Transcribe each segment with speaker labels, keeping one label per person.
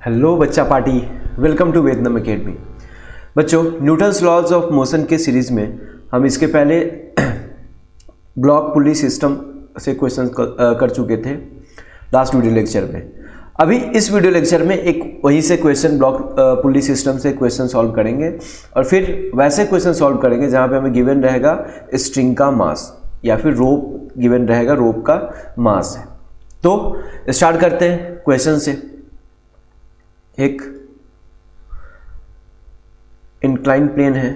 Speaker 1: Hello बच्चा party, welcome to वेदनम academy. बच्चों, Newton's laws of motion के सीरीज़ में हम इसके पहले ब्लॉक पुली सिस्टम से क्वेश्चन कर चुके थे लास्ट वीडियो लेक्चर में। अभी इस वीडियो लेक्चर में एक वहीं से क्वेश्चन ब्लॉक पुली सिस्टम से क्वेश्चन सॉल्व करेंगे और फिर वैसे क्वेश्चन सॉल्व करेंगे जहाँ पे हमें गिवन रहेगा स्ट्रिंग का मास या फिर रोप गिवन रहेगा, रोप का मास है। तो स्टार्ट करते हैं क्वेश्चन से। एक इंक्लाइन प्लेन है,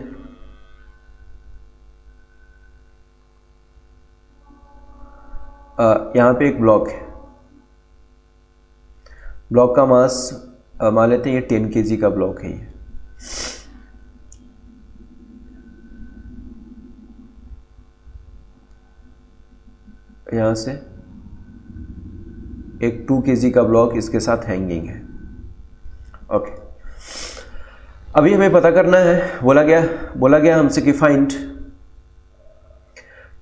Speaker 1: यहाँ पे एक ब्लॉक है। ब्लॉक का मास मान लेते हैं ये 10 kg का ब्लॉक है। ये यहाँ से एक 2 kg का ब्लॉक इसके साथ हैंगिंग है। ओके, अभी हमें पता करना है, बोला गया हमसे कि find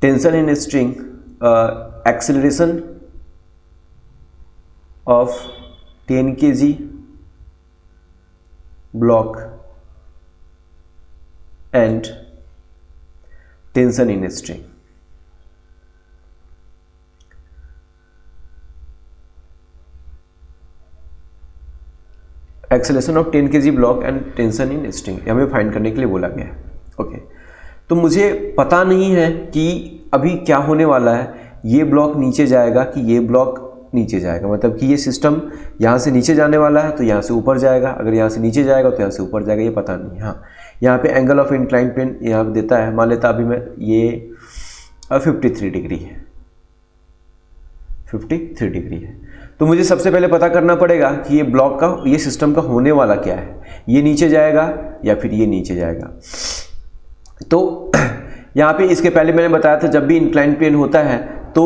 Speaker 1: tension in string, acceleration of 10 kg block and tension in string. Acceleration of 10 kg block and tension in string हमें फाइंड करने के लिए बोला गया है। ओके, तो मुझे पता नहीं है कि अभी क्या होने वाला है, ये ब्लॉक नीचे जाएगा कि ये ब्लॉक नीचे जाएगा, मतलब कि ये सिस्टम यहाँ से नीचे जाने वाला है तो यहाँ से ऊपर जाएगा, अगर यहाँ से नीचे जाएगा तो यहाँ से ऊपर जाएगा, ये पता नहीं। हाँ, यहाँ पे एंगल ऑफ इंक्लाइन प्लेन यहाँ पे देता है, मान लेता अभी मैं ये 53 डिग्री है, 53 डिग्री है। तो मुझे सबसे पहले पता करना पड़ेगा कि ये ब्लॉक का, ये सिस्टम का होने वाला क्या है, ये नीचे जाएगा या फिर ये नीचे जाएगा। तो यहाँ पे इसके पहले मैंने बताया था जब भी इंक्लाइन प्लेन होता है तो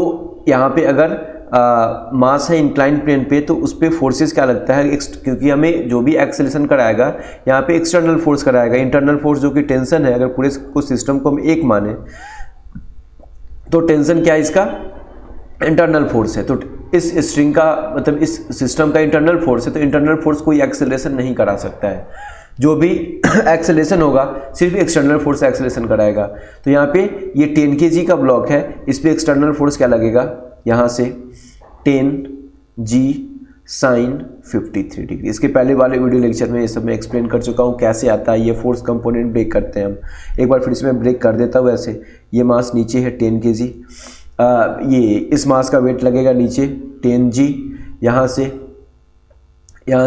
Speaker 1: यहाँ पे अगर मास है इंक्लाइन प्लेन पे तो उस पर फोर्सेस क्या लगता है, क्योंकि हमें जो भी एक्सेलरेशन कराएगा यहाँ पे एक्सटर्नल फोर्स कराएगा। इंटरनल फोर्स जो कि टेंशन है, अगर पूरे कुछ सिस्टम को हम एक माने तो टेंशन क्या है, इसका इंटरनल फोर्स है। तो इस स्ट्रिंग का मतलब इस सिस्टम का इंटरनल फोर्स है, तो इंटरनल फोर्स कोई एक्सेलरेशन नहीं करा सकता है। जो भी एक्सेलरेशन होगा सिर्फ एक्सटर्नल फोर्स एक्सेलरेशन कराएगा। तो यहाँ पे ये 10 kg का ब्लॉक है, इस पर एक्सटर्नल फोर्स क्या लगेगा, यहाँ से 10g साइन 53 डिग्री। इसके पहले वाले वीडियो लेक्चर में ये सब मैं एक्सप्लेन कर चुका हूँ कैसे आता है, ये फोर्स कंपोनेंट ब्रेक करते हैं हम। एक बार फिर से मैं ब्रेक कर देता हूँ। ऐसे ये मास नीचे है 10 kg, ये इस मास का वेट लगेगा नीचे 10g, यहाँ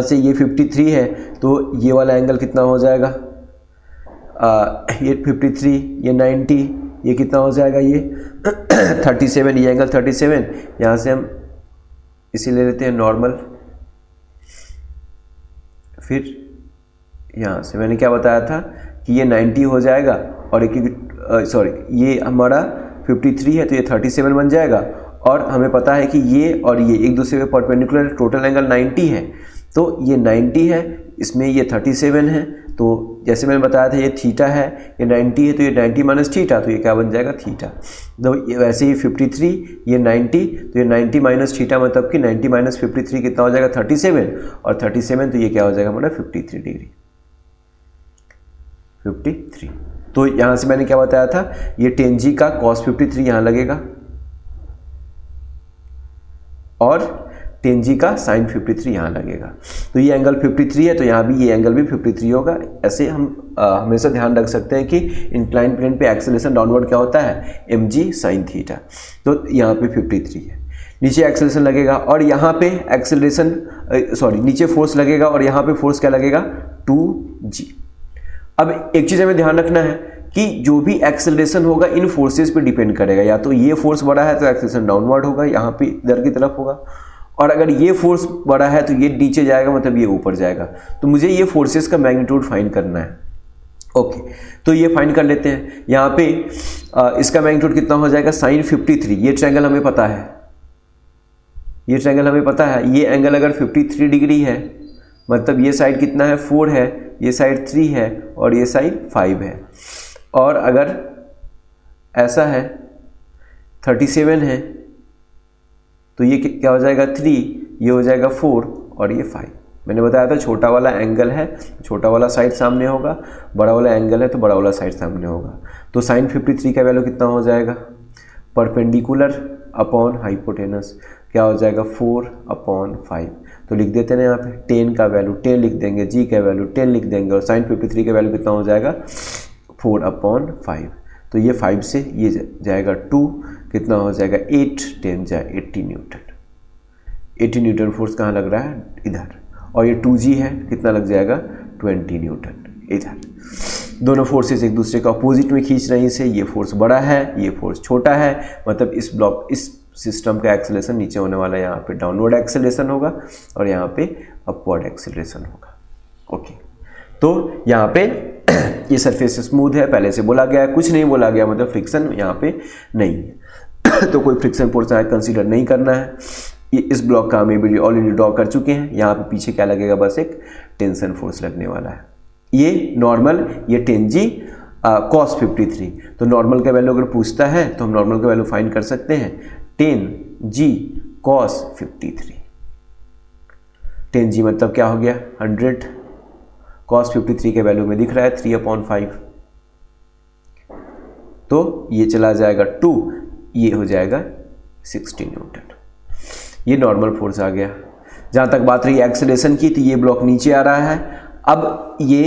Speaker 1: से ये 53 है तो ये वाला एंगल कितना हो जाएगा, ये 53, ये 90, ये कितना हो जाएगा, ये 37, ये एंगल 37। यहाँ से हम इसे ले लेते हैं नॉर्मल। फिर यहाँ से मैंने क्या बताया था कि ये 90 हो जाएगा और ये हमारा 53 है तो ये 37 बन जाएगा। और हमें पता है कि ये और ये एक दूसरे के परपेंडिकुलर, टोटल एंगल 90 है, तो ये 90 है, इसमें ये 37 है। तो जैसे मैंने बताया था ये थीटा है, ये 90 है तो ये 90 माइनस थीटा, तो ये क्या बन जाएगा, थीटा। तो वैसे ही 53, ये 90, तो ये 90 माइनस थीटा, मतलब कि 90 माइनस 53 कितना हो जाएगा, 37, और 37 तो ये क्या हो जाएगा हमारा 53 डिग्री, 53। तो यहाँ से मैंने क्या बताया था, ये 10g का cos 53 यहाँ लगेगा और 10g का sin 53 यहाँ लगेगा। तो ये एंगल 53 है तो यहाँ भी ये एंगल भी 53 होगा। ऐसे हम हमेशा ध्यान रख सकते हैं कि इंक्लाइन प्लेन पे एक्सेलरेशन डाउनवर्ड क्या होता है, mg sin थीटा। तो यहाँ पे 53 है, नीचे एक्सेलरेशन लगेगा और यहाँ पे नीचे फोर्स लगेगा और यहाँ पे फोर्स क्या लगेगा, 2g। अब एक चीज़ हमें ध्यान रखना है कि जो भी एक्सेलरेशन होगा इन फोर्सेस पे डिपेंड करेगा। या तो ये फोर्स बड़ा है तो एक्सेलरेशन डाउनवर्ड होगा, यहाँ पे इधर की तरफ होगा, और अगर ये फोर्स बड़ा है तो ये नीचे जाएगा, मतलब ये ऊपर जाएगा। तो मुझे ये फोर्सेस का मैग्नीट्यूड फाइंड करना है। ओके, तो ये फाइंड कर लेते हैं। यहाँ पे इसका मैग्नीट्यूड कितना हो जाएगा, साइन 53। ये ट्रायंगल हमें पता है, ये एंगल अगर 53 डिग्री है मतलब ये साइड कितना है, 4 है, ये साइड 3 है और ये साइड 5 है। और अगर ऐसा है 37 है तो ये क्या हो जाएगा 3, ये हो जाएगा 4 और ये 5। मैंने बताया था छोटा वाला एंगल है, छोटा वाला साइड सामने होगा, बड़ा वाला एंगल है तो बड़ा वाला साइड सामने होगा। तो साइन 53 का वैल्यू कितना हो जाएगा, परपेंडिकुलर अपॉन हाइपोटेनस क्या हो जाएगा 4/5। तो लिख देते हैं यहाँ पे 10 का वैल्यू 10 लिख देंगे, जी का वैल्यू 10 लिख देंगे और साइन 53 का वैल्यू कितना हो जाएगा 4/5। तो ये 5 से ये जाएगा 2, कितना हो जाएगा 8, 10 जाए 80 न्यूटन। 80 न्यूटन फोर्स कहाँ लग रहा है, इधर। और ये 2G है, कितना लग जाएगा 20 न्यूटन इधर। दोनों फोर्सेस एक दूसरे का अपोजिट में खींच रही से, ये फोर्स बड़ा है, ये फोर्स छोटा है, मतलब इस सिस्टम का एक्सेलरेशन नीचे होने वाला है, यहाँ पे डाउनवर्ड एक्सेलरेशन होगा और यहाँ पे अपवर्ड एक्सेलरेशन होगा। ओके, तो यहाँ पे ये सरफेस स्मूथ है, पहले से बोला गया है, कुछ नहीं बोला गया, मतलब फ्रिक्शन यहाँ पे नहीं है तो कोई फ्रिक्शन फोर्स यहाँ कंसीडर नहीं करना है। ये इस ब्लॉक का हम ऑलरेडी ड्रॉ कर चुके हैं। यहाँ पे पीछे क्या लगेगा, बस एक टेंशन फोर्स लगने वाला है। ये नॉर्मल, ये 10G cos 53। तो नॉर्मल का वैल्यू अगर पूछता है तो हम नॉर्मल का वैल्यू फाइंड कर सकते हैं 10G cos 53। 10G मतलब क्या हो गया 100, cos 53 के वैल्यू में दिख रहा है 3/5, तो ये चला जाएगा 2, ये हो जाएगा 60 न्यूटन। ये नॉर्मल फोर्स आ गया। जहाँ तक बात रही एक्सेलरेशन की, तो ये ब्लॉक नीचे आ रहा है। अब ये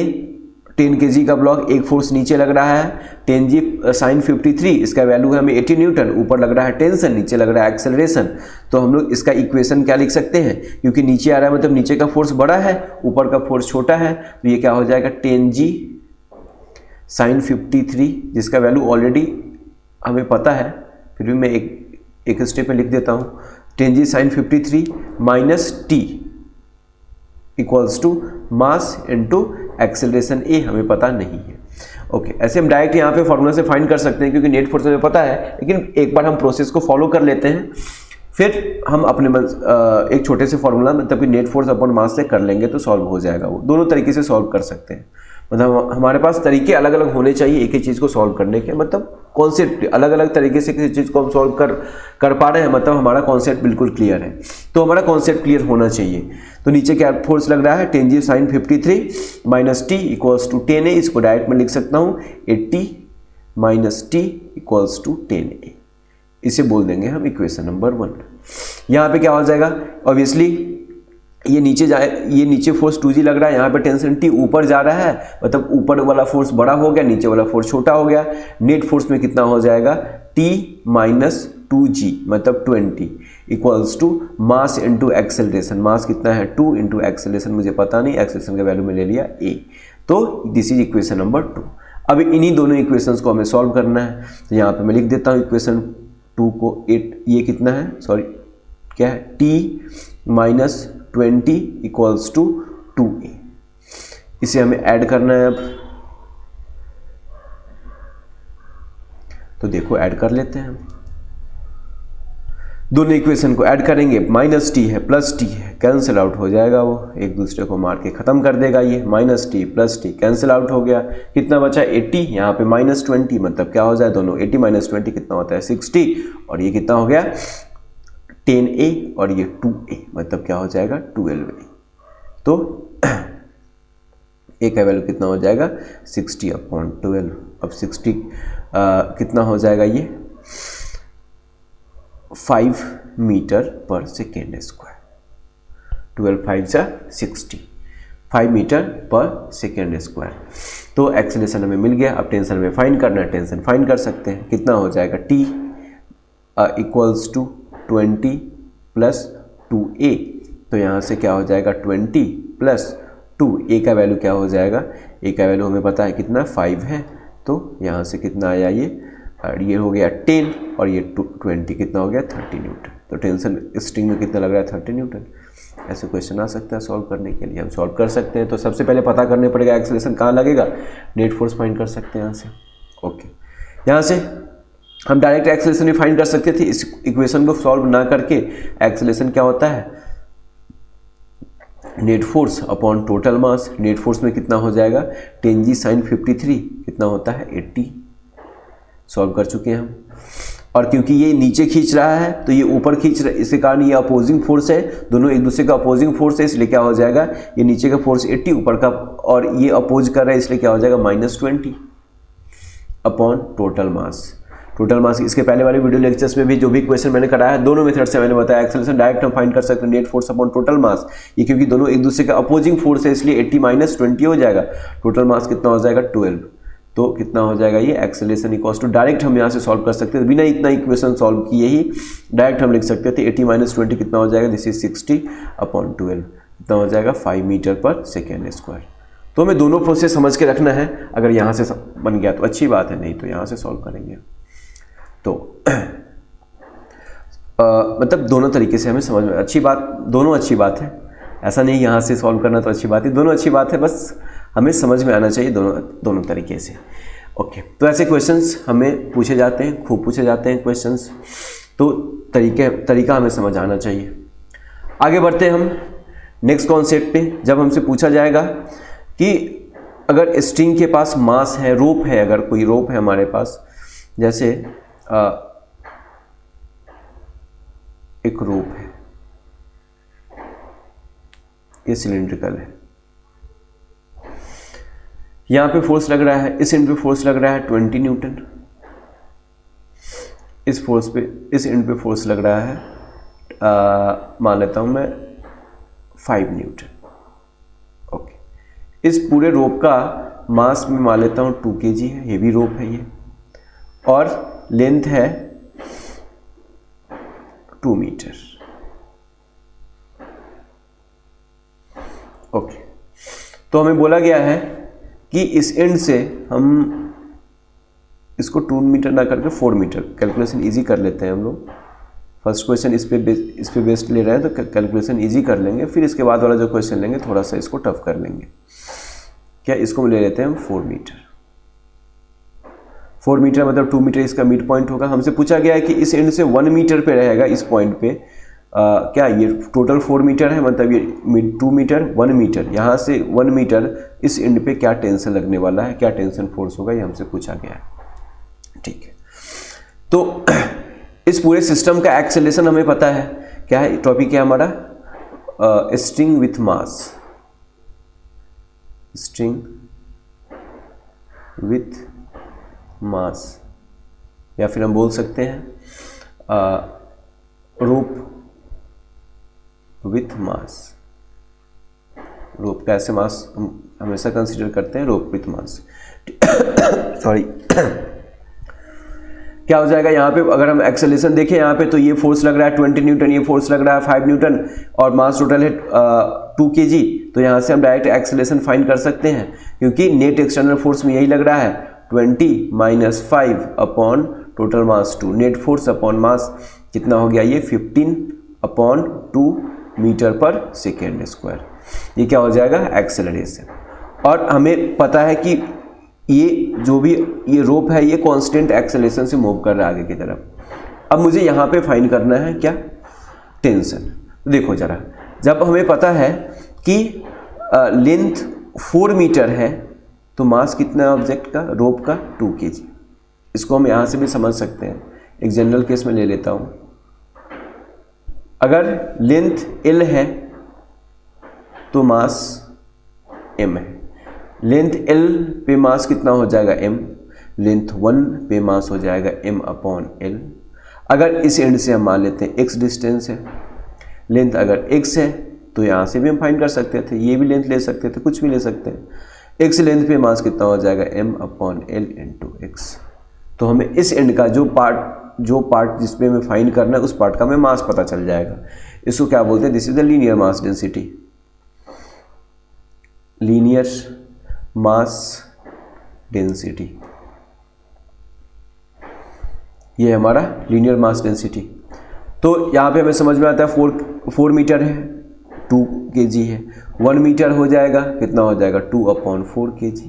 Speaker 1: 10 kg का ब्लॉक, एक फोर्स नीचे लग रहा है 10G sin 53, इसका वैल्यू है हमें 80 न्यूटन, ऊपर लग रहा है टेंशन, नीचे लग रहा है एक्सेलरेशन। तो हम लोग इसका इक्वेशन क्या लिख सकते हैं, क्योंकि नीचे आ रहा है मतलब नीचे का फोर्स बड़ा है, ऊपर का फोर्स छोटा है, तो ये क्या हो जाएगा 10G sin 53, जिसका वैल्यू ऑलरेडी हमें पता है, फिर भी मैं एक स्टेप में लिख देता हूँ। 10G sin 53 minus T equals to mass into acceleration A हमें पता नहीं है। ओके, ऐसे हम डायरेक्ट यहाँ पे फॉर्मूला से फाइंड कर सकते हैं, क्योंकि नेट फोर्स हमें पता है, लेकिन एक बार हम प्रोसेस को फॉलो कर लेते हैं, फिर हम अपने एक छोटे से फॉर्मूला मतलब कि नेट फोर्स अपॉन मास से कर लेंगे तो सॉल्व हो जाएगा। वो दोनों तरीके से सॉल्व कर सकते हैं, मतलब हमारे पास तरीके अलग अलग होने चाहिए एक ही चीज़ को सॉल्व करने के, मतलब कॉन्सेप्ट अलग अलग तरीके से किसी चीज़ को हम सॉल्व कर पा रहे हैं, मतलब हमारा कॉन्सेप्ट बिल्कुल क्लियर है। तो हमारा कॉन्सेप्ट क्लियर होना चाहिए। तो नीचे क्या फोर्स लग रहा है 10G sin 53 minus T equals to 10A, इसको डायरेक्ट में लिख सकता हूँ 80 minus T equals to 10A, इसे बोल देंगे हम इक्वेशन नंबर 1। यहाँ पे क्या हो जाएगा, ऑब्वियसली ये नीचे फोर्स 2G लग रहा है, यहाँ पे टेंशन T ऊपर जा रहा है, मतलब ऊपर वाला फोर्स बड़ा हो गया, नीचे वाला फोर्स छोटा हो गया। नेट फोर्स में कितना हो जाएगा T माइनस 2G मतलब 20 equals to mass into acceleration. Mass कितना है 2 इंटू एक्सेलरेशन मुझे पता नहीं, एक्सेलरेशन का वैल्यू में ले लिया A। तो दिस इज इक्वेशन नंबर 2। अब इन्हीं दोनों इक्वेशंस को हमें सॉल्व करना है, तो यहाँ पे मैं लिख देता हूँ इक्वेशन 2 को 8, ये कितना है सॉरी क्या है T minus 20 equals to 2A, इसे हमें ऐड करना है। अब तो देखो ऐड कर लेते हैं हम, दोनों इक्वेशन को ऐड करेंगे, माइनस T है प्लस T है, कैंसिल आउट हो जाएगा, वो एक दूसरे को मार के खत्म कर देगा। ये minus T plus T cancel out हो गया, कितना बचा 80, यहाँ पे माइनस 20 मतलब क्या हो जाए दोनों 80 माइनस 20 कितना होता है 60, और ये कितना हो गया 10A और ये 2A मतलब क्या हो जाएगा 12A। तो A का वैल्यू कितना हो जाएगा 60/12। अब 60 कितना हो जाएगा ये 5 मीटर पर सेकेंड स्क्वायर, 12 5 जा 60, 5 मीटर पर सेकेंड स्क्वायर। तो एक्सेलरेशन हमें मिल गया। अब टेंशन में फाइंड करना है, टेंशन फाइंड कर सकते हैं, कितना हो जाएगा T equals to 20 plus 2A। तो यहाँ से क्या हो जाएगा 20 प्लस 2, A का वैल्यू क्या हो जाएगा, A का वैल्यू हमें पता है कितना 5 है, तो यहाँ से कितना आया ये हो गया 10 और ये 20 कितना हो गया 30 न्यूटन। तो टेंशन स्ट्रिंग में कितना लग रहा है 30 न्यूटन। ऐसे क्वेश्चन आ सकता है सॉल्व करने के लिए, हम सॉल्व कर सकते हैं। तो सबसे पहले पता करने पड़ेगा एक्सेलरेशन कहाँ लगेगा, नेट फोर्स फाइंड कर सकते हैं यहाँ से। ओके, यहाँ से हम डायरेक्ट एक्सेलरेशन भी फाइंड कर सकते थे, इस इक्वेशन को सॉल्व ना करके। एक्सेलरेशन क्या होता है net force upon total mass. Net force में कितना हो जाएगा 10G sin 53 कितना होता है 80, सॉल्व कर चुके हैं हम। और क्योंकि ये नीचे खींच रहा है तो ये ऊपर खींच रहा है, इसके कारण ये अपोजिंग फोर्स है, दोनों एक दूसरे का अपोजिंग फोर्स है, इसलिए क्या हो जाएगा, ये नीचे का फोर्स 80 ऊपर का, और ये अपोज कर रहा है इसलिए क्या हो जाएगा -20 upon total mass. Total mass इसके पहले वाले वीडियो लेक्चर्स में भी जो भी क्वेश्चन मैंने कराया है दोनों मेथड से मैंने बताया। एक्सेलरेशन डायरेक्ट हम फाइंड कर सकते हैं net force upon total mass, ये क्योंकि दोनों एक दूसरे का अपोजिंग फोर्स है इसलिए 80 - 20 हो जाएगा। टोटल मास कितना हो जाएगा 12, तो कितना हो जाएगा ये एक्सेलरेशन इक्वल्स टू, डायरेक्ट हम यहाँ से सॉल्व कर सकते हैं बिना इतना इक्वेशन सॉल्व किए ही डायरेक्ट हम लिख सकते थे 80 - 20 कितना हो जाएगा, दिस इज 60 अपॉन 12 कितना हो जाएगा 5 मीटर पर सेकेंड स्क्वायर। तो हमें दोनों प्रोसेस समझ के रखना है, अगर यहाँ से बन गया तो अच्छी बात है, नहीं तो यहाँ से सॉल्व करेंगे। तो मतलब दोनों तरीके से हमें समझ में अच्छी बात, दोनों अच्छी बात है, ऐसा नहीं यहाँ से सॉल्व करना तो अच्छी बात है, दोनों अच्छी बात है, बस हमें समझ में आना चाहिए दोनों तरीके से। ओके, तो ऐसे क्वेश्चंस हमें पूछे जाते हैं, खूब पूछे जाते हैं क्वेश्चंस, तो तरीका हमें समझ आना चाहिए। आगे बढ़ते हैं हम नेक्स्ट कॉन्सेप्ट पे। जब हमसे पूछा जाएगा कि अगर स्ट्रिंग के पास मास है, रोप है, अगर कोई रोप है हमारे पास, जैसे एक रोप है, ये सिलिंड्रिकल है, यहां पे फोर्स लग रहा है, इस एंड पे फोर्स लग रहा है 20 न्यूटन, इस एंड पे फोर्स लग रहा है मान लेता हूं मैं 5 न्यूटन। ओके, इस पूरे रोप का मास में मान लेता हूं 2 kg है, हेवी रोप है ये, और लेंथ है 2 मीटर। ओके, तो हमें बोला गया है कि इस एंड से हम इसको 2 मीटर ना करके 4 मीटर, कैलकुलेशन इजी कर लेते हैं हम लोग। फर्स्ट क्वेश्चन इस पे बेस्ड ले रहे हैं तो कैलकुलेशन इजी कर लेंगे, फिर इसके बाद वाला जो क्वेश्चन लेंगे थोड़ा सा इसको टफ कर लेंगे। क्या इसको ले लेते हैं हम 4 मीटर। 4 मीटर मतलब 2 मीटर इसका मिड पॉइंट होगा। हमसे पूछा गया है कि इस एंड से 1 मीटर पे रहेगा, इस पॉइंट पे क्या ये टोटल 4 मीटर है, मतलब ये 2 मीटर 1 मीटर, यहाँ से 1 मीटर इस एंड पे क्या टेंशन लगने वाला है, क्या टेंशन फोर्स होगा, ये हमसे पूछा गया है। ठीक है, तो इस पूरे सिस्टम का एक्सेलरेशन हमें पता है, क्या है टॉपिक है हमारा, string with mass, string with mass, या फिर हम बोल सकते हैं रोप विथ मास। रोप का ऐसे मास हम हमेशा कंसीडर करते हैं, रोप विथ मास। सॉरी क्या हो जाएगा यहाँ पे, अगर हम एक्सेलरेशन देखें यहाँ पे तो ये फोर्स लग रहा है 20 न्यूटन, ये फोर्स लग रहा है 5 न्यूटन, और मास टोटल है 2 kg। तो यहाँ से हम डायरेक्ट एक्सेलरेशन फाइंड कर सकते हैं, क्योंकि नेट एक्सटर्नल फोर्स में यही लग रहा है 20 - 5 upon total mass 2, net force upon mass कितना हो गया ये 15 अपॉन 2 मीटर पर सेकेंड स्क्वायर। ये क्या हो जाएगा एक्सेलरेशन। और हमें पता है कि ये जो भी ये रोप है ये कांस्टेंट एक्सेलरेशन से मूव कर रहा है आगे की तरफ। अब मुझे यहाँ पे फाइंड करना है क्या, टेंशन। देखो जरा, जब हमें पता है कि लेंथ 4 मीटर है तो मास कितना है ऑब्जेक्ट का, रोप का 2 kg। इसको हम यहाँ से भी समझ सकते हैं, एक जनरल केस में ले लेता हूँ। अगर लेंथ L है तो मास M है, लेंथ L पे मास कितना हो जाएगा M, लेंथ 1 पे मास हो जाएगा M अपॉन L। अगर इस एंड से हम मान लेते हैं x डिस्टेंस है, लेंथ अगर x है तो यहाँ से भी हम फाइंड कर सकते थे, ये भी लेंथ ले सकते थे, कुछ भी ले सकते हैं। x लेंथ पे मास कितना हो जाएगा M upon L into x। तो हमें इस एंड का जो पार्ट जिसपे हमें फाइंड करना है उस पार्ट का हमें मास पता चल जाएगा। इसको क्या बोलते हैं, this is the linear mass density, linear mass density, ये हमारा लीनियर मास डेंसिटी। तो यहाँ पे हमें समझ में आता है 4 मीटर है 2 kg है, 1 मीटर हो जाएगा कितना हो जाएगा 2 अपॉन 4 kg।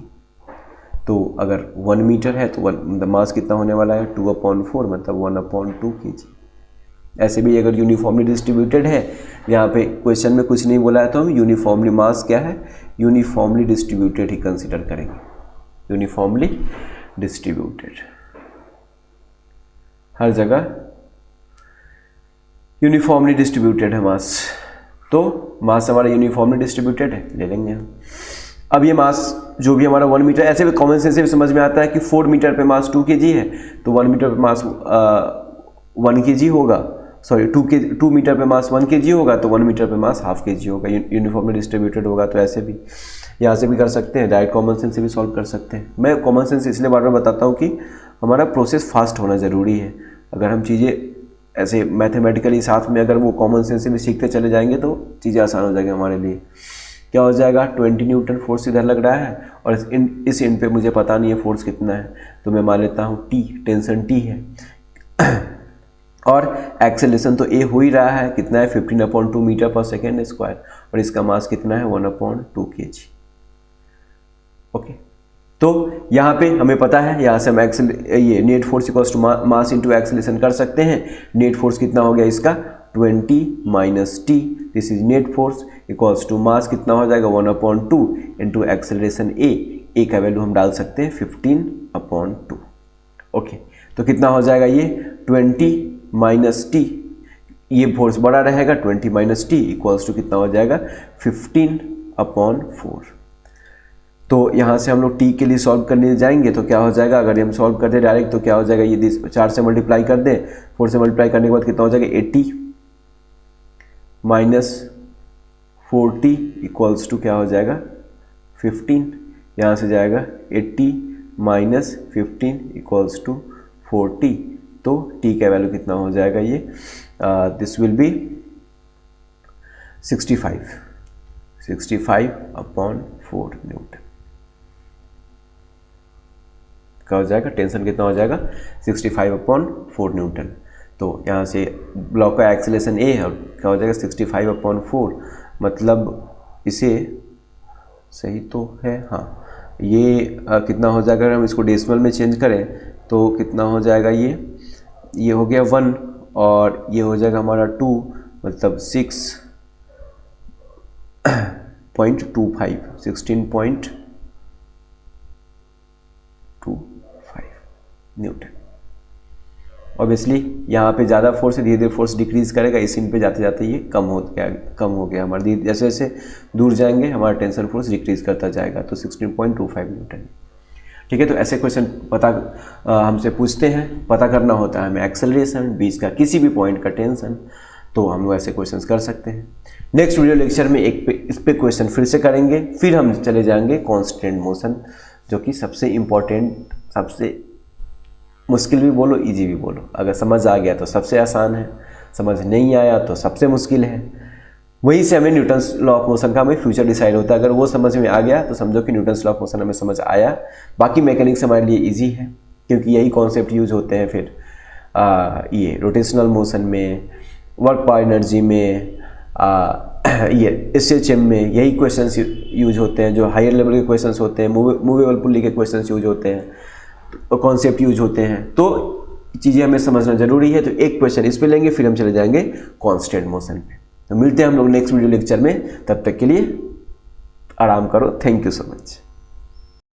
Speaker 1: तो अगर 1 मीटर है तो मास कितना होने वाला है 2 अपॉन 4 मतलब 1 अपॉन 2 kg। ऐसे भी अगर यूनिफॉर्मली डिस्ट्रीब्यूटेड है, यहाँ पे क्वेश्चन में कुछ नहीं बोला है तो हम यूनिफॉर्मली मास क्या है, यूनिफॉर्मली डिस्ट्रीब्यूटेड ही कंसिडर करेंगे, यूनिफॉर्मली डिस्ट्रीब्यूटेड। हर जगह यूनिफॉर्मली डिस्ट्रीब्यूटेड है मास, तो मास हमारा यूनिफॉर्मली डिस्ट्रीब्यूटेड है, ले लेंगे हम। अब ये मास जो भी हमारा 1 मीटर, ऐसे भी कॉमन सेंस से भी समझ में आता है कि 4 मीटर पे मास 2 kg है, तो 1 मीटर पे मास 1 kg होगा, सॉरी 2 मीटर पे मास 1 kg होगा, तो 1 मीटर पे मास ½ kg होगा, यूनिफॉर्मली डिस्ट्रीब्यूटेड होगा। तो ऐसे भी यहाँ से भी कर सकते हैं, डायरेक्ट कॉमन सेंस से भी सॉल्व कर सकते हैं। मैं कॉमन सेंस इसलिए बार बार बताता हूँ कि हमारा प्रोसेस फास्ट होना ज़रूरी है। अगर हम चीज़ें ऐसे मैथमेटिकली साथ में अगर वो कॉमन सेंस से भी सीखते चले जाएंगे तो चीज़ें आसान हो जाएगी हमारे लिए। क्या हो जाएगा, 20 न्यूटन फोर्स इधर लग रहा है और इस एंड पे मुझे पता नहीं है फोर्स कितना है, तो मैं मान लेता हूँ T, टेंशन T है और एक्सेलरेशन तो A हो ही रहा है, कितना है 15/2 मीटर पर सेकेंड स्क्वायर, और इसका मास कितना है 1/2 kg। ओके, तो यहाँ पे हमें पता है, यहाँ से हम ये net force equals to mass into acceleration कर सकते हैं। नेट फोर्स कितना हो गया इसका 20 minus T, this is net force equals to mass कितना हो जाएगा 1/2 इंटू एक्सेलरेशन A का वैल्यू हम डाल सकते हैं 15/2। ओके, तो कितना हो जाएगा ये 20 माइनस T, ये फोर्स बड़ा रहेगा, 20 माइनस T इक्वल्स टू कितना हो जाएगा 15/4। तो यहाँ से हम लोग T के लिए सॉल्व करने जाएंगे तो क्या हो जाएगा, अगर हम सॉल्व कर दे डायरेक्ट तो क्या हो जाएगा, ये 4 से मल्टीप्लाई कर दें, 4 से मल्टीप्लाई करने के बाद कितना हो जाएगा 80 माइनस 40 इक्वल्स टू क्या हो जाएगा 15। यहाँ से जाएगा 80 माइनस 15 इक्वल्स टू 40, तो T का वैल्यू कितना हो जाएगा, ये दिस विल बी 65/4 न्यूटन। क्या हो जाएगा, टेंशन कितना हो जाएगा 65/4 न्यूटन। तो यहाँ से ब्लॉक का एक्सेलरेशन A है और क्या हो जाएगा 65/4, मतलब इसे सही तो है, हाँ, ये कितना हो जाएगा, अगर हम इसको डेसिमल में चेंज करें तो कितना हो जाएगा, ये हो गया 1 और ये हो जाएगा हमारा 2, मतलब 16.25 न्यूटन। ऑब्वियसली यहाँ पे ज़्यादा फोर्स है, धीरे धीरे फोर्स डिक्रीज करेगा, इस इन पे जाते जाते ये कम हो गया हमारे, जैसे जैसे दूर जाएंगे हमारा टेंशन फोर्स डिक्रीज करता जाएगा, तो 16.25 न्यूटन। ठीक है, तो ऐसे क्वेश्चन हमसे पूछते हैं, पता करना होता है हमें एक्सेलरेशन, बीच का किसी भी पॉइंट का टेंशन, तो हम लोग ऐसे क्वेश्चंस कर सकते हैं। नेक्स्ट वीडियो लेक्चर में इस पे क्वेश्चन फिर से करेंगे, फिर हम चले जाएंगे कांस्टेंट मोशन, जो कि सबसे इम्पोर्टेंट, सबसे मुश्किल भी बोलो इजी भी बोलो। अगर समझ आ गया तो सबसे आसान है, समझ नहीं आया तो सबसे मुश्किल है। वहीं से हमें न्यूटन्स लॉ ऑफ मोशन का हमें फ्यूचर डिसाइड होता है। अगर वो समझ में आ गया तो समझो कि न्यूटन्स लॉ ऑफ मोशन हमें समझ आया। बाकी मैकेनिक्स हमारे लिए इजी है, क्योंकि यही कॉन्सेप्ट यूज होते हैं फिर ये रोटेशनल मोशन में, वर्क पर एनर्जी में, ये SHM में यही क्वेश्चंस यूज होते हैं, जो हायर लेवल के क्वेश्चंस होते हैं, मूवेबल पुल्ली के क्वेश्चंस यूज होते हैं, कॉन्सेप्ट यूज होते हैं। तो चीज़ें हमें समझना जरूरी है। तो एक क्वेश्चन इस पे लेंगे, फिर हम चले जाएंगे कांस्टेंट मोशन पे। तो मिलते हैं हम लोग नेक्स्ट वीडियो लेक्चर में, तब तक के लिए आराम करो। Thank you so much.